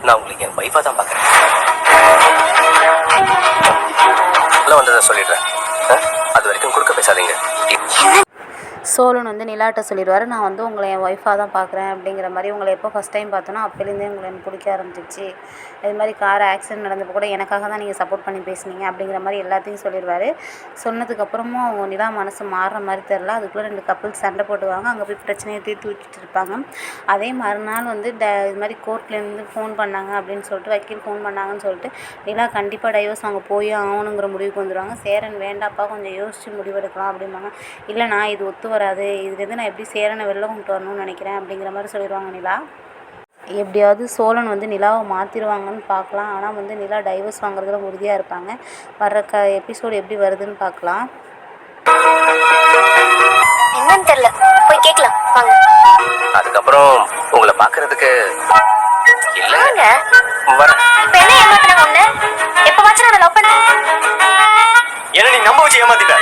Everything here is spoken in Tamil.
நான் உங்களுக்கு என் ஒய்ஃபா தான் பார்க்குறேன். வந்ததை சொல்லிடுறேன். அது வரைக்கும் கொடுக்க பேசாதீங்க. சோழன் வந்து நிலாட்ட சொல்லிடுவார், நான் வந்து உங்களை என் ஒய்ஃபாக தான் பார்க்குறேன் அப்படிங்கிற மாதிரி. உங்களை எப்போ ஃபஸ்ட் டைம் பார்த்தோன்னா அப்போலேருந்தே உங்களை எனக்கு பிடிக்க ஆரம்பிச்சிச்சு. இது மாதிரி கார் ஆக்சிடென்ட் நடந்தப்போ கூட எனக்காக தான் நீங்கள் சப்போர்ட் பண்ணி பேசுனீங்க அப்படிங்கிற மாதிரி எல்லாத்தையும் சொல்லிடுவார். சொன்னதுக்கப்புறமும் அவங்க நிலா மனசு மாறுற மாதிரி தெரில. அதுக்குள்ளே 2 கப்புள்ஸ் சண்டை போட்டுவாங்க. அங்கே போய் பிரச்சனையை தீர்த்து வச்சுட்டு இருப்பாங்க. அதே மறுநாள் வந்து இது மாதிரி கோர்ட்லேருந்து ஃபோன் பண்ணாங்க அப்படின்னு சொல்லிட்டு, வக்கீல் ஃபோன் பண்ணாங்கன்னு சொல்லிட்டு நிலா கண்டிப்பாக டைவர்ஸ் அவங்க போய் ஆகணுங்கிற முடிவுக்கு வந்துடுவாங்க. சேரன் வேண்டாப்பா, கொஞ்சம் யோசித்து முடிவெடுக்கலாம் அப்படிம்பாங்க. இல்லை, நான் இது ஒத்து வராது, இதுலேருந்து நான் எப்படி சேரனை வெளில கொண்டு வரணும்னு நினைக்கிறேன் அப்படிங்கிற மாதிரி சொல்லிடுவாங்க நிலா. எப்படியாவது சோழன் வந்து நிலாவை மாற்றிடுவாங்கன்னு பார்க்கலாம். ஆனால் வந்து நிலா டைவர்ஸ் வாங்குறதுல உறுதியாக இருப்பாங்க. வர்ற எபிசோடு எப்படி வருதுன்னு பார்க்கலாம். என்னன்னு தெரியல, போய் கேட்கலாம் வாங்க. அதுக்கப்புறம் உங்களை பார்க்கறதுக்கு இல்லைங்க வரேன். இப்போ என்ன ஏமாத்துறாங்க ஒன்று? எப்போ வாட்சி நான் லவ் பண்ணேன் என்ன நீ நம்ப வச்சு ஏமாத்திட்ட?